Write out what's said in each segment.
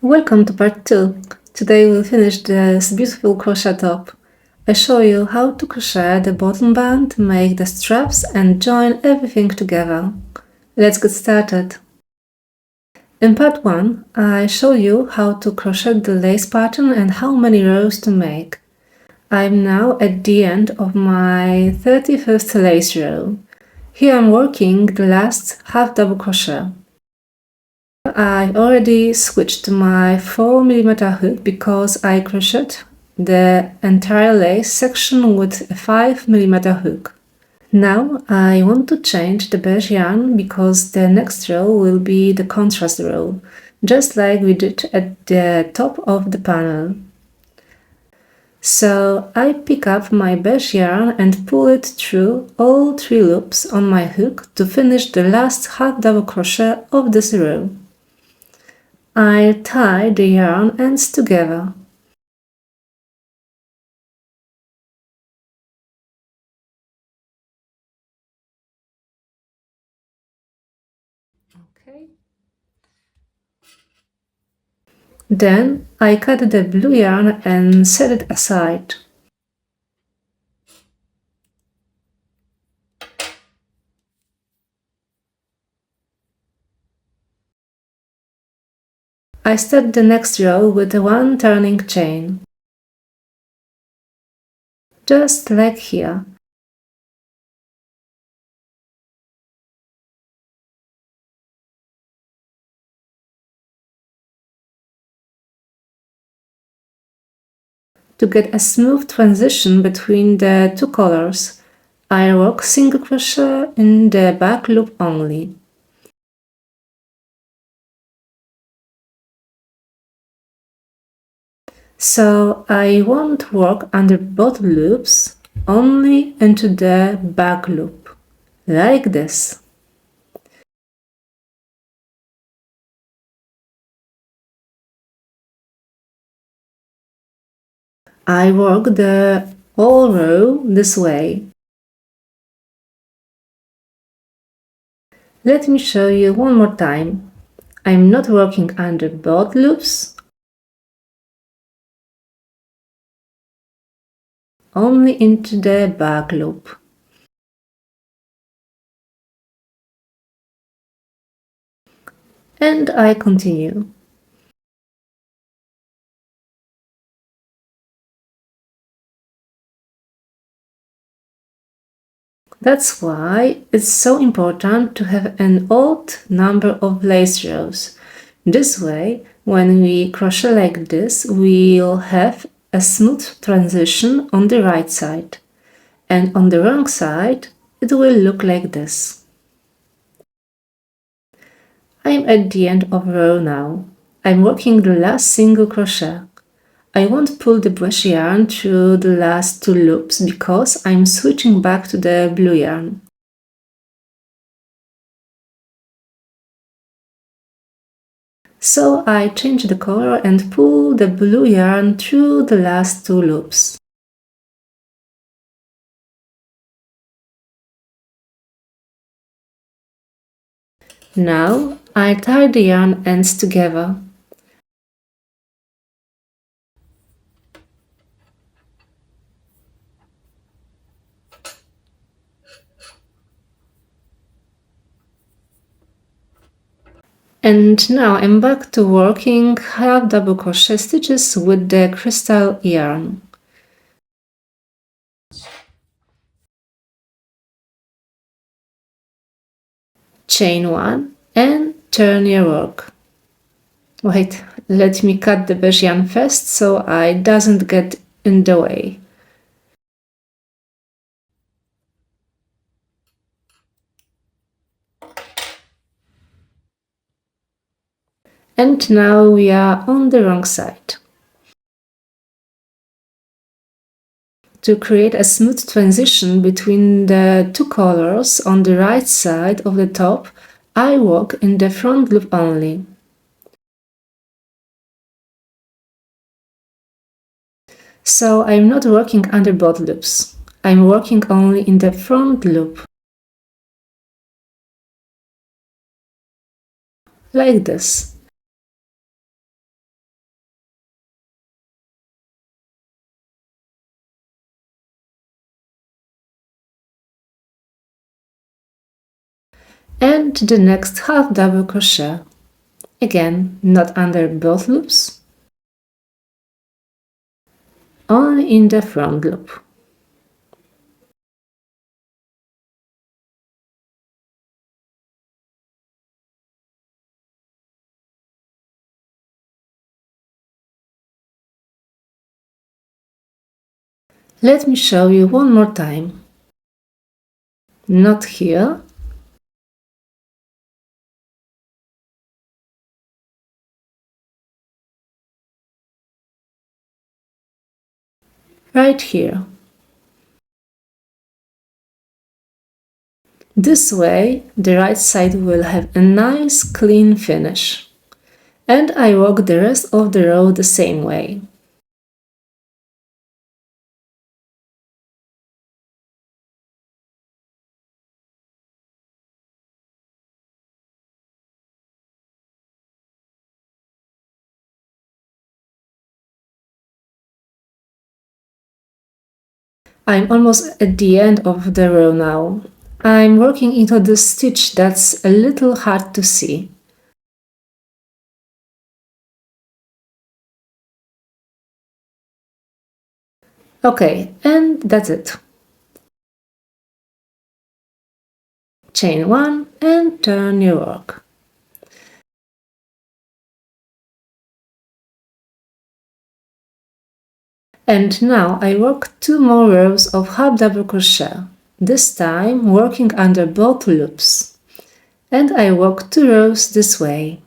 Welcome to part 2. Today we'll finish this beautiful crochet top. I show you how to crochet the bottom band, make the straps and join everything together. Let's get started. In part 1, I show you how to crochet the lace pattern and how many rows to make. I'm now at the end of my 31st lace row. Here I'm working the last half double crochet. I already switched to my 4mm hook because I crocheted the entire lace section with a 5mm hook. Now I want to change the beige yarn because the next row will be the contrast row, just like we did at the top of the panel. So I pick up my beige yarn and pull it through all 3 loops on my hook to finish the last half double crochet of this row. I tie the yarn ends together. Okay. Then I cut the blue yarn and set it aside. I start the next row with one turning chain. Just like here. To get a smooth transition between the 2 colors, I work single crochet in the back loop only. So I won't work under both loops, only into the back loop, like this. I work the whole row this way. Let me show you one more time. I'm not working under both loops, only into the back loop. And I continue. That's why it's so important to have an odd number of lace rows. This way, when we crochet like this, we'll have a smooth transition on the right side. And on the wrong side, it will look like this. I'm at the end of row now. I'm working the last single crochet. I won't pull the brush yarn through the last 2 loops because I'm switching back to the blue yarn. So I change the color and pull the blue yarn through the last 2 loops. Now I tie the yarn ends together. And now I'm back to working half double crochet stitches with the crystal yarn. Chain 1 and turn your work. Wait, let me cut the beige yarn first so I doesn't get in the way. And now we are on the wrong side. To create a smooth transition between the 2 colors on the right side of the top, I work in the front loop only. So I'm not working under both loops. I'm working only in the front loop. Like this. and the next half double crochet. Again, not under both loops, only in the front loop. Let me show you one more time. Not here, right here. This way, the right side will have a nice clean finish. And I work the rest of the row the same way. I'm almost at the end of the row now. I'm working into the stitch that's a little hard to see. Okay, and that's it. Chain 1 and turn your work. And now I work 2 more rows of half double crochet, this time working under both loops. And I work 2 rows this way.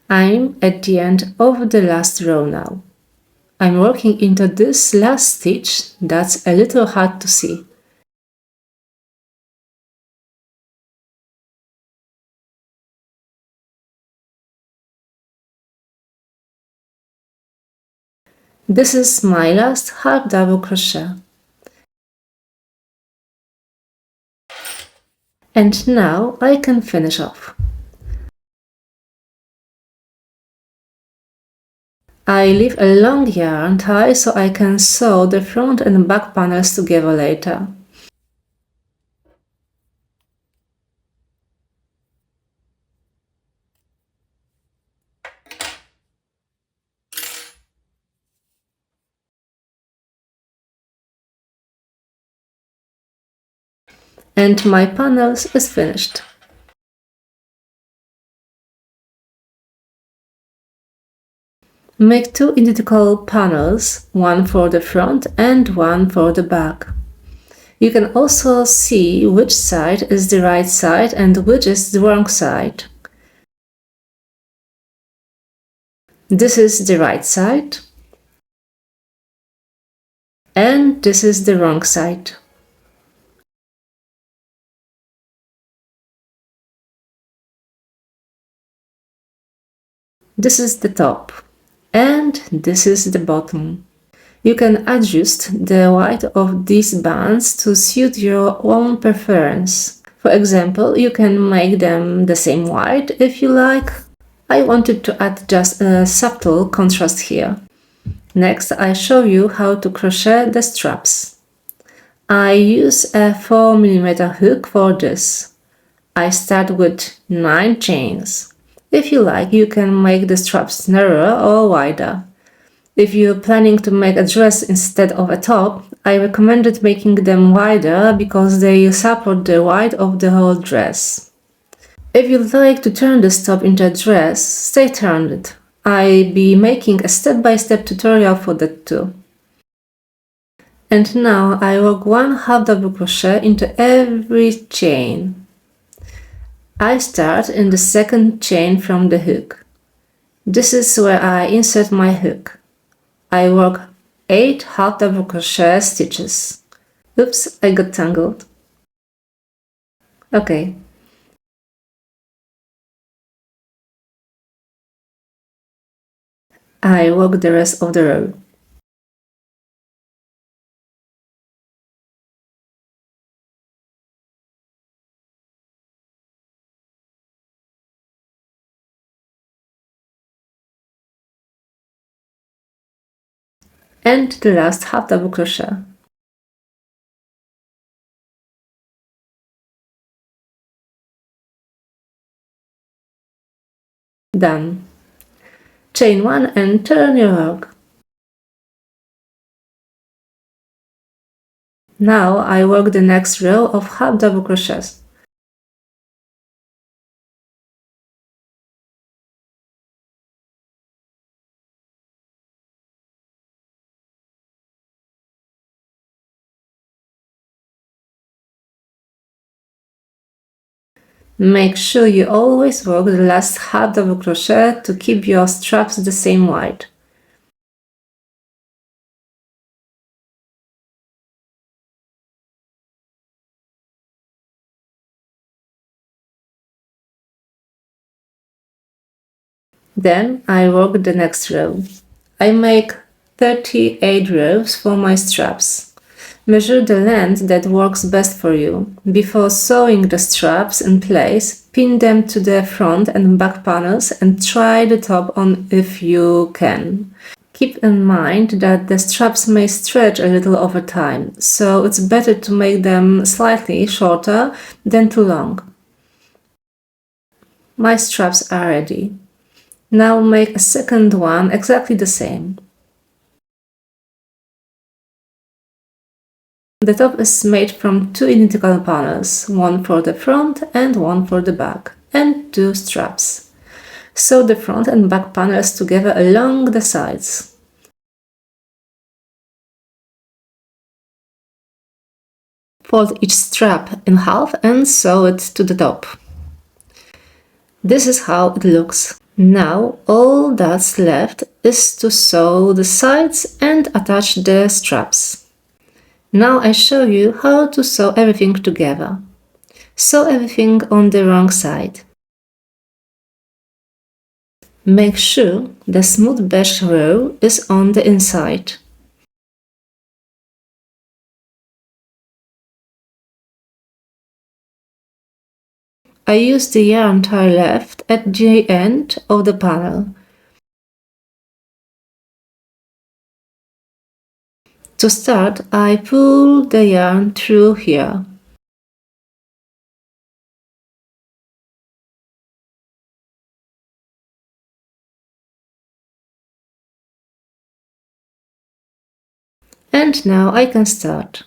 I'm at the end of the last row now. I'm working into this last stitch that's a little hard to see. This is my last half double crochet. And now I can finish off. I leave a long yarn tie so I can sew the front and back panels together later. And my panels is finished. Make 2 identical panels, one for the front and one for the back. You can also see which side is the right side and which is the wrong side. This is the right side and this is the wrong side. This is the top and this is the bottom. You can adjust the width of these bands to suit your own preference. For example, you can make them the same width if you like. I wanted to add just a subtle contrast here. Next, I show you how to crochet the straps. I use a 4mm hook for this. I start with 9 chains. If you like, you can make the straps narrower or wider. If you're planning to make a dress instead of a top, I recommended making them wider because they support the width of the whole dress. If you'd like to turn this top into a dress, stay tuned. I'll be making a step-by-step tutorial for that too. And now I work 1 half double crochet into every chain. I start in the second chain from the hook. This is where I insert my hook. I work 8 half double crochet stitches. Oops, I got tangled. Okay. I work the rest of the row. And the last half double crochet. Done. Chain 1 and turn your work. Now I work the next row of half double crochets. Make sure you always work the last half double crochet to keep your straps the same wide. Then I work the next row. I make 38 rows for my straps. Measure the length that works best for you. Before sewing the straps in place, pin them to the front and back panels and try the top on if you can. Keep in mind that the straps may stretch a little over time, so it's better to make them slightly shorter than too long. My straps are ready. Now make a second one exactly the same. The top is made from two identical panels, one for the front and one for the back, and two straps. Sew the front and back panels together along the sides. Fold each strap in half and sew it to the top. This is how it looks. Now all that's left is to sew the sides and attach the straps. Now I show you how to sew everything together. Sew everything on the wrong side. Make sure the smooth beige row is on the inside. I use the yarn tie left at the end of the panel. To start, I pull the yarn through here. And now I can start.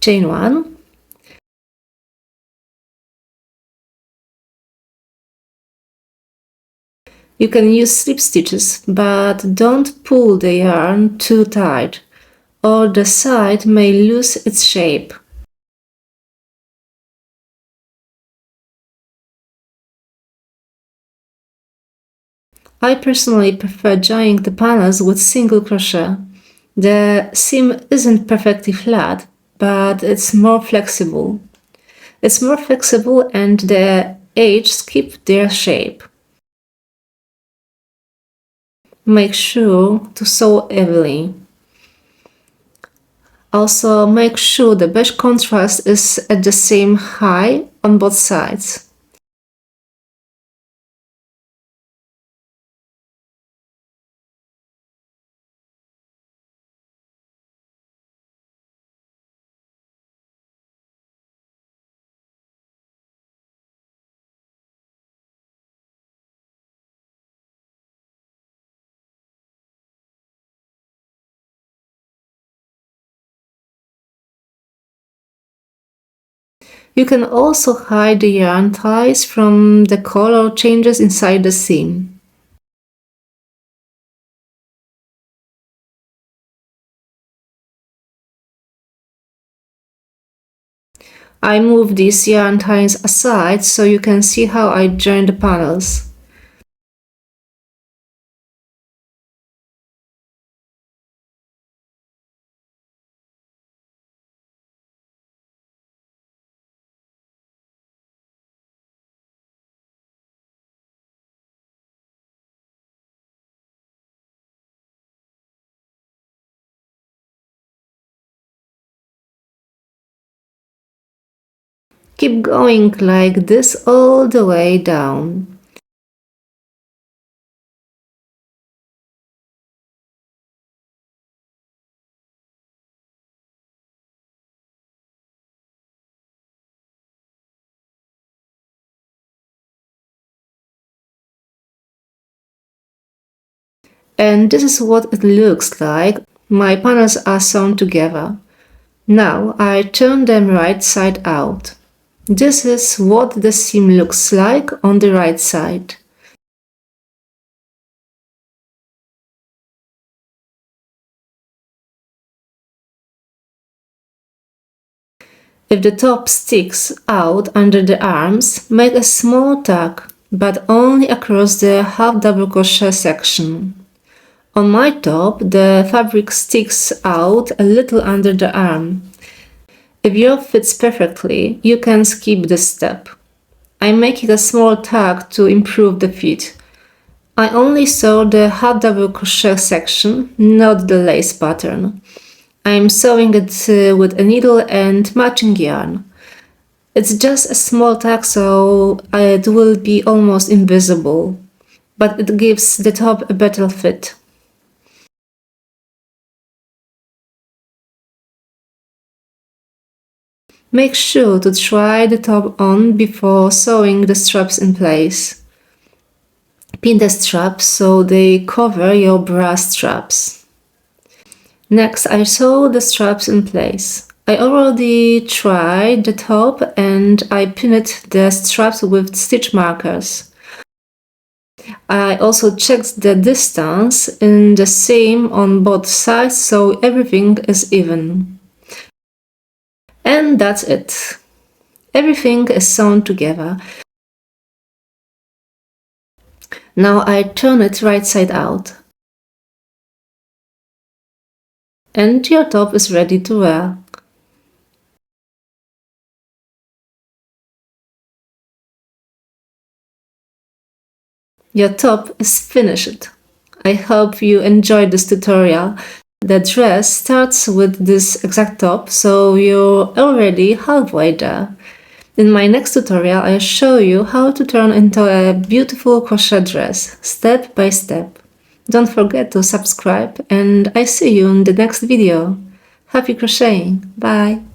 Chain 1. You can use slip stitches, but don't pull the yarn too tight, or the side may lose its shape. I personally prefer joining the panels with single crochet. The seam isn't perfectly flat, but it's more flexible. It's more flexible and the edges keep their shape. Make sure to sew evenly. Also, make sure the beige contrast is at the same height on both sides. You can also hide the yarn ties from the color changes inside the seam. I move these yarn ties aside so you can see how I join the panels. Keep going like this all the way down. And this is what it looks like. My panels are sewn together. Now I turn them right side out. This is what the seam looks like on the right side. If the top sticks out under the arms, make a small tag, but only across the half double crochet section. On my top, the fabric sticks out a little under the arm. If yours fits perfectly, you can skip this step. I'm making a small tag to improve the fit. I only sew the half double crochet section, not the lace pattern. I'm sewing it with a needle and matching yarn. It's just a small tag, so it will be almost invisible, but it gives the top a better fit. Make sure to try the top on before sewing the straps in place. Pin the straps so they cover your bra straps. Next, I sew the straps in place. I already tried the top and I pinned the straps with stitch markers. I also checked the distance in the seam on both sides so everything is even. And that's it. Everything is sewn together. Now I turn it right side out. And your top is ready to wear. Your top is finished. I hope you enjoyed this tutorial. The dress starts with this exact top, so you're already halfway there. In my next tutorial, I'll show you how to turn into a beautiful crochet dress, step by step. Don't forget to subscribe, and I see you in the next video. Happy crocheting! Bye!